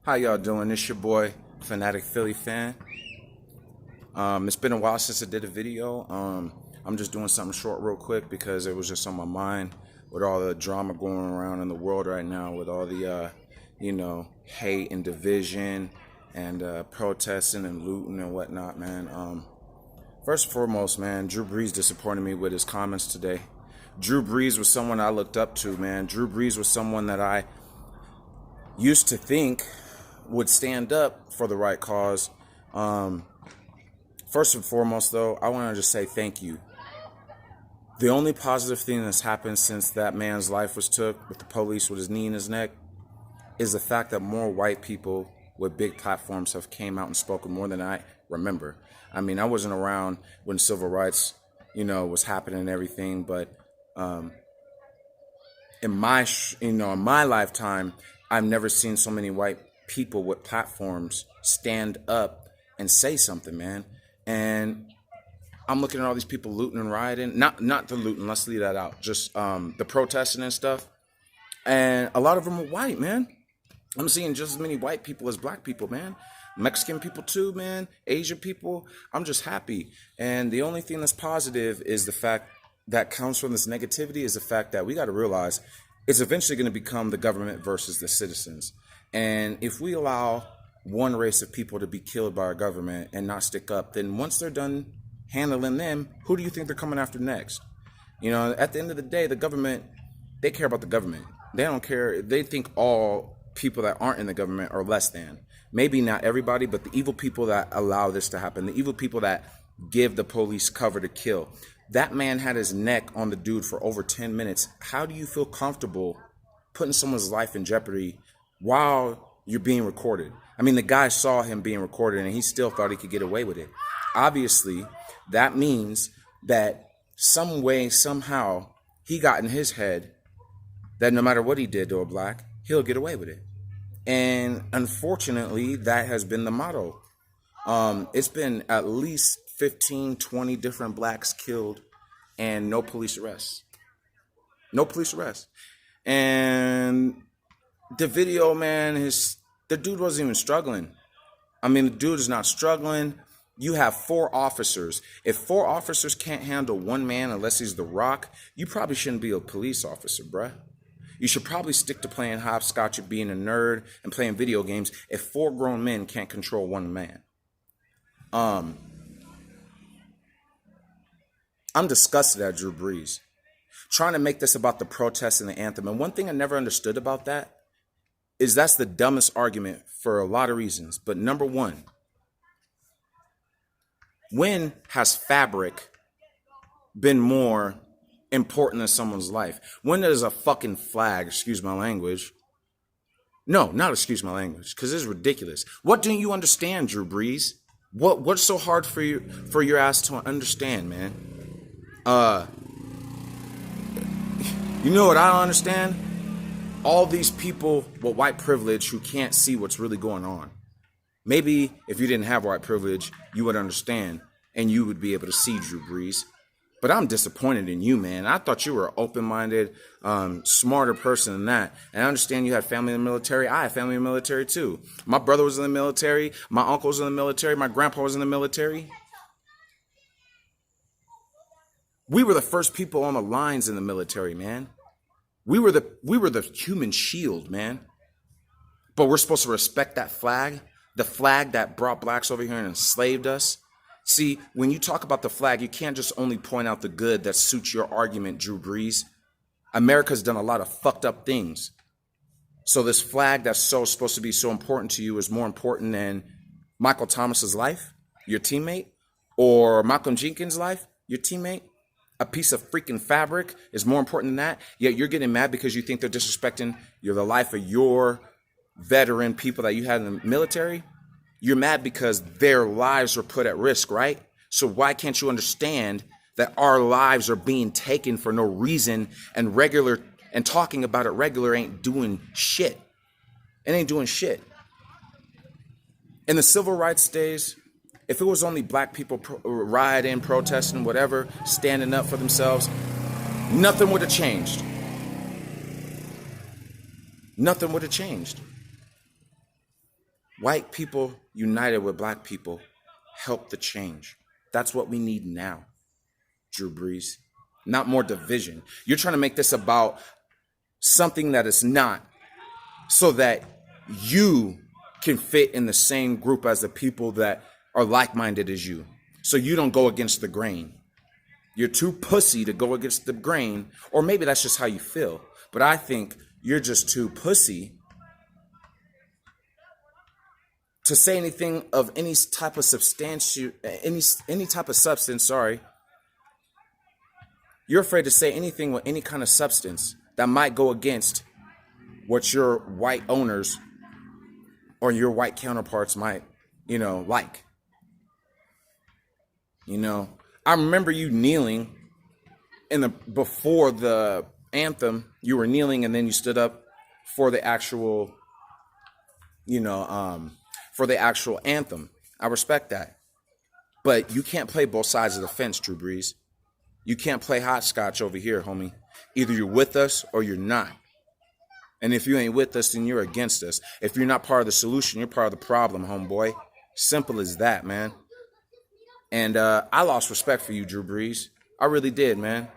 How y'all doing? It's your boy, Fanatic Philly Fan. It's been a while since I did a video. I'm just doing something short real quick because it was just on my mind with all the drama going around in the world right now with all the, hate and division and protesting and looting and whatnot, man. First and foremost, man, Drew Brees disappointed me with his comments today. Drew Brees was someone I looked up to, man. Drew Brees was someone that I used to think would stand up for the right cause. First and foremost, though, I want to just say thank you. The only positive thing that's happened since that man's life was took with the police with his knee in his neck is the fact that more white people with big platforms have came out and spoken more than I remember. I mean, I wasn't around when civil rights, was happening and everything, but in my lifetime, I've never seen so many white people with platforms stand up and say something, man. And I'm looking at all these people looting and rioting. Not the looting, let's leave that out. Just the protesting and stuff. And a lot of them are white, man. I'm seeing just as many white people as black people, man. Mexican people too, man. Asian people. I'm just happy. And the only thing that's positive is the fact that comes from this negativity is the fact that we got to realize it's eventually going to become the government versus the citizens. And if we allow one race of people to be killed by our government and not stick up, then once they're done handling them, who do you think they're coming after next? At the end of the day, the government, they care about the government. They don't care. They think all people that aren't in the government are less than. Maybe not everybody, but the evil people that allow this to happen, the evil people that give the police cover to kill. That man had his neck on the dude for over 10 minutes. How do you feel comfortable putting someone's life in jeopardy while you're being recorded? I mean, the guy saw him being recorded and he still thought he could get away with it. Obviously, that means that some way, somehow, he got in his head that no matter what he did to a black, he'll get away with it. And unfortunately, that has been the motto. It's been at least 15, 20 different blacks killed and no police arrests. No police arrests. And the video, man, the dude wasn't even struggling. I mean, the dude is not struggling. You have 4 officers. If 4 officers can't handle one man unless he's The Rock, you probably shouldn't be a police officer, bruh. You should probably stick to playing hopscotch and being a nerd and playing video games if 4 grown men can't control one man. I'm disgusted at Drew Brees trying to make this about the protests and the anthem. And one thing I never understood about that is that's the dumbest argument for a lot of reasons. But number one, when has fabric been more important than someone's life? When does a fucking flag, excuse my language, no, not excuse my language, because it's ridiculous. What don't you understand, Drew Brees? What's so hard for your ass to understand, man? You know what I don't understand? All these people with white privilege who can't see what's really going on. Maybe if you didn't have white privilege, you would understand and you would be able to see, Drew Brees. But I'm disappointed in you, man. I thought you were an open-minded, smarter person than that. And I understand you had family in the military. I had family in the military too. My brother was in the military. My uncle was in the military. My grandpa was in the military. We were the first people on the lines in the military, man. We were the human shield, man. But we're supposed to respect that flag, the flag that brought blacks over here and enslaved us. See, when you talk about the flag, you can't just only point out the good that suits your argument, Drew Brees. America's done a lot of fucked up things. So this flag that's supposed to be so important to you is more important than Michael Thomas's life, your teammate, or Malcolm Jenkins' life, your teammate. A piece of freaking fabric is more important than that. Yet you're getting mad because you think they're disrespecting the life of your veteran people that you had in the military. You're mad because their lives were put at risk, right? So why can't you understand that our lives are being taken for no reason and talking about it regular ain't doing shit. It ain't doing shit. In the civil rights days, if it was only black people rioting, protesting, whatever, standing up for themselves, nothing would have changed. Nothing would have changed. White people united with black people help the change. That's what we need now, Drew Brees. Not more division. You're trying to make this about something that is not, so that you can fit in the same group as the people that are like-minded as you. So you don't go against the grain. You're too pussy to go against the grain, or maybe that's just how you feel. But I think you're just too pussy to say anything of any type of any type of substance, sorry. You're afraid to say anything with any kind of substance that might go against what your white owners or your white counterparts might, like. I remember you kneeling before the anthem. You were kneeling and then you stood up for the actual, anthem. I respect that. But you can't play both sides of the fence, Drew Brees. You can't play hopscotch over here, homie. Either you're with us or you're not. And if you ain't with us, then you're against us. If you're not part of the solution, you're part of the problem, homeboy. Simple as that, man. And I lost respect for you, Drew Brees. I really did, man.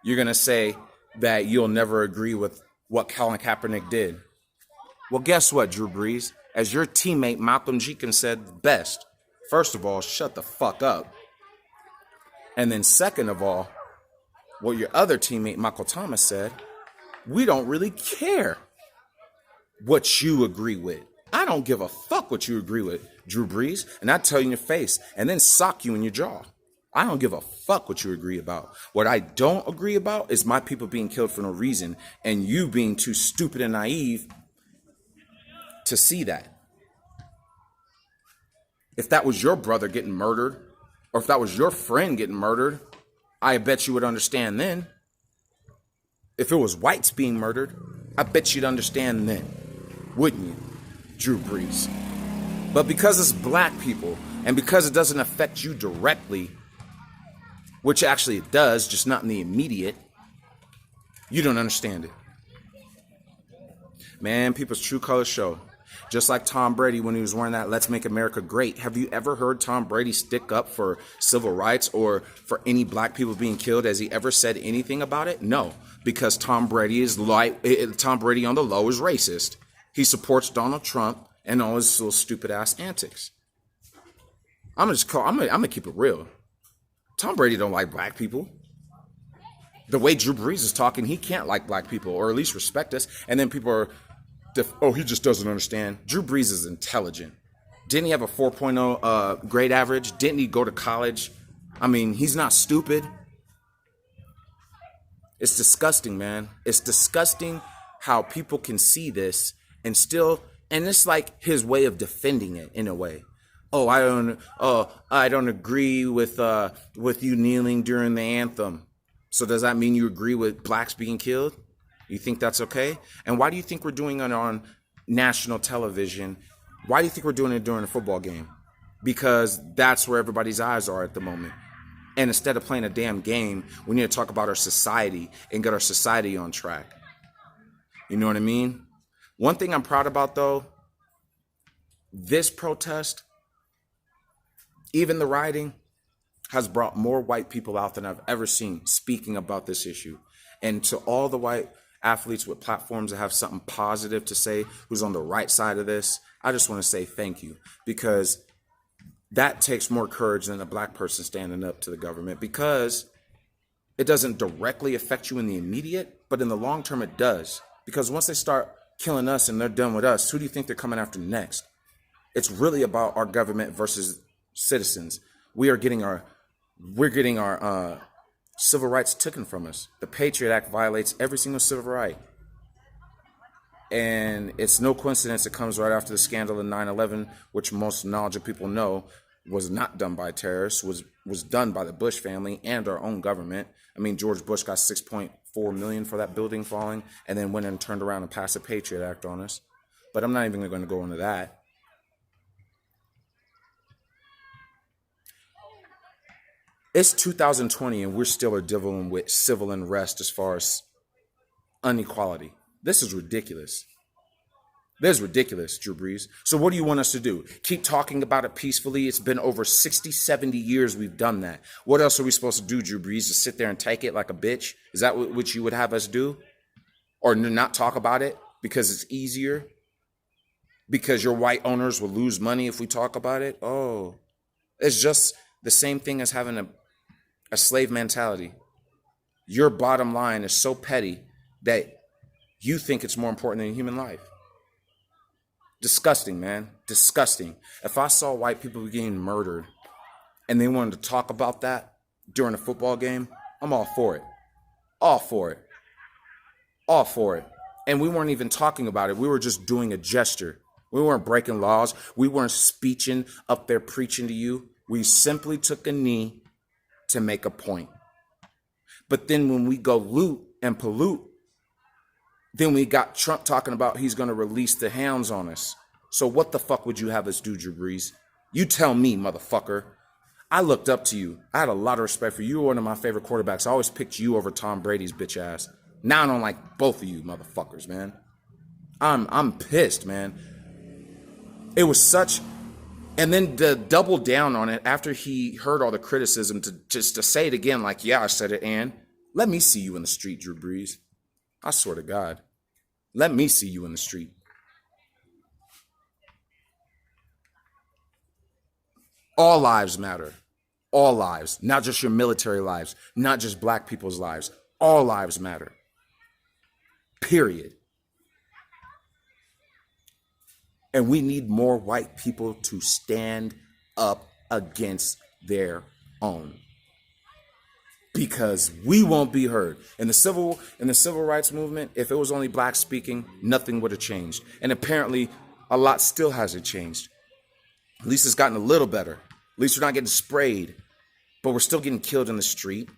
You're going to say that you'll never agree with what Colin Kaepernick did. Well, guess what, Drew Brees? As your teammate Malcolm Jenkins said best, first of all, shut the fuck up. And then second of all, what your other teammate Michael Thomas said, we don't really care what you agree with. I don't give a fuck what you agree with, Drew Brees, and I tell you in your face and then sock you in your jaw. I don't give a fuck what you agree about. What I don't agree about is my people being killed for no reason and you being too stupid and naive to see that. If that was your brother getting murdered, or if that was your friend getting murdered, I bet you would understand then. If it was whites being murdered, I bet you'd understand then, wouldn't you, Drew Brees? But because it's black people, and because it doesn't affect you directly, which actually it does, just not in the immediate, you don't understand it. Man, people's true colors show. Just like Tom Brady when he was wearing that Let's Make America Great. Have you ever heard Tom Brady stick up for civil rights or for any black people being killed? Has he ever said anything about it? No, because Tom Brady on the low is racist. He supports Donald Trump and all his little stupid ass antics. I'm gonna keep it real. Tom Brady don't like black people. The way Drew Brees is talking, he can't like black people, or at least respect us. And then people are, he just doesn't understand. Drew Brees is intelligent. Didn't he have a 4.0 grade average? Didn't he go to college? I mean, he's not stupid. It's disgusting, man. It's disgusting how people can see this and it's like his way of defending it in a way. I don't agree with you kneeling during the anthem. So does that mean you agree with blacks being killed? You think that's okay? And why do you think we're doing it on national television? Why do you think we're doing it during a football game? Because that's where everybody's eyes are at the moment. And instead of playing a damn game, we need to talk about our society and get our society on track. You know what I mean? One thing I'm proud about, though, this protest, even the rioting, has brought more white people out than I've ever seen speaking about this issue. And to all the white athletes with platforms that have something positive to say, who's on the right side of this, I just want to say thank you, because that takes more courage than a black person standing up to the government, because it doesn't directly affect you in the immediate, but in the long term it does. Because once they start killing us and they're done with us, who do you think they're coming after next? It's really about our government versus citizens. We're getting our civil rights taken from us. The Patriot Act violates every single civil right. And it's no coincidence it comes right after the scandal of 9/11, which most knowledgeable people know was not done by terrorists, was done by the Bush family and our own government. I mean, George Bush got $6.4 million for that building falling, and then went and turned around and passed the Patriot Act on us. But I'm not even going to go into that. It's 2020 and we're still dealing with civil unrest as far as inequality. This is ridiculous. This is ridiculous, Drew Brees. So what do you want us to do? Keep talking about it peacefully? It's been over 60, 70 years we've done that. What else are we supposed to do, Drew Brees? Just sit there and take it like a bitch? Is that what you would have us do? Or not talk about it because it's easier? Because your white owners will lose money if we talk about it? Oh, it's just the same thing as having a slave mentality. Your bottom line is so petty that you think it's more important than human life. Disgusting, man. Disgusting. If I saw white people getting murdered and they wanted to talk about that during a football game, I'm all for it. All for it. All for it. And we weren't even talking about it. We were just doing a gesture. We weren't breaking laws. We weren't speeching up there preaching to you. We simply took a knee to make a point. But then when we go loot and pollute, then we got Trump talking about he's going to release the hounds on us. So what the fuck would you have us do, Drew Brees? You tell me, motherfucker. I looked up to you. I had a lot of respect for you. You were one of my favorite quarterbacks. I always picked you over Tom Brady's bitch ass. Now I don't like both of you motherfuckers, man. I'm pissed, man. It was such... And then to double down on it after he heard all the criticism, to say it again like, yeah, I said it, and let me see you in the street, Drew Brees. I swear to God. Let me see you in the street. All lives matter. All lives. Not just your military lives. Not just black people's lives. All lives matter. Period. And we need more white people to stand up against their own. Because we won't be heard. In the civil rights movement, if it was only blacks speaking, nothing would have changed. And apparently, a lot still hasn't changed. At least it's gotten a little better. At least we're not getting sprayed. But we're still getting killed in the street.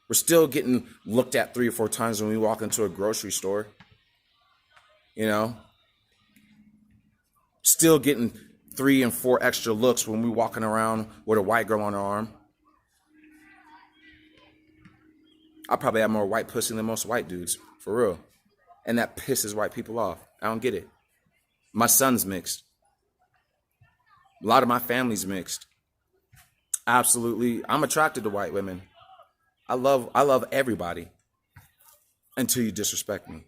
We're still getting looked at 3 or 4 times when we walk into a grocery store. You know? Still getting 3 and 4 extra looks when we're walking around with a white girl on her arm. I probably have more white pussy than most white dudes, for real. And that pisses white people off. I don't get it. My son's mixed. A lot of my family's mixed. Absolutely. I'm attracted to white women. I love everybody until you disrespect me.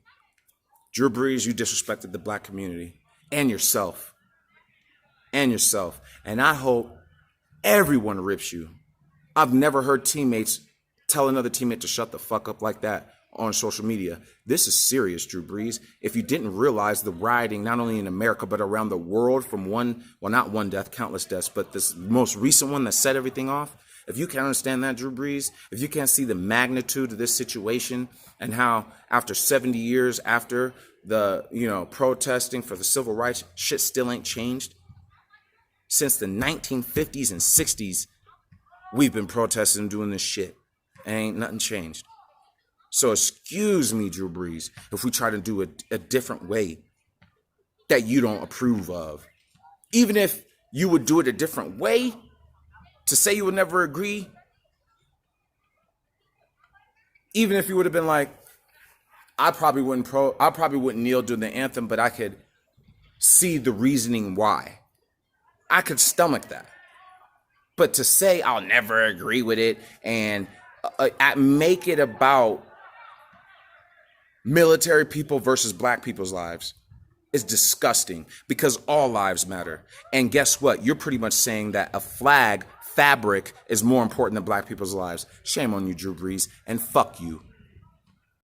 Drew Brees, you disrespected the black community and yourself. And yourself. And I hope everyone rips you. I've never heard teammates tell another teammate to shut the fuck up like that on social media. This is serious, Drew Brees. If you didn't realize the rioting, not only in America, but around the world from not one death, countless deaths, but this most recent one that set everything off. If you can't understand that, Drew Brees, if you can't see the magnitude of this situation and how after 70 years after the, protesting for the civil rights, shit still ain't changed. Since the 1950s and 60s, we've been protesting and doing this shit. And ain't nothing changed. So excuse me, Drew Brees, if we try to do a different way that you don't approve of. Even if you would do it a different way, to say you would never agree, even if you would have been like, I probably wouldn't kneel during the anthem, but I could see the reasoning why. I could stomach that. But to say I'll never agree with it and make it about military people versus black people's lives is disgusting, because all lives matter. And guess what? You're pretty much saying that a flag fabric is more important than black people's lives. Shame on you, Drew Brees, and fuck you.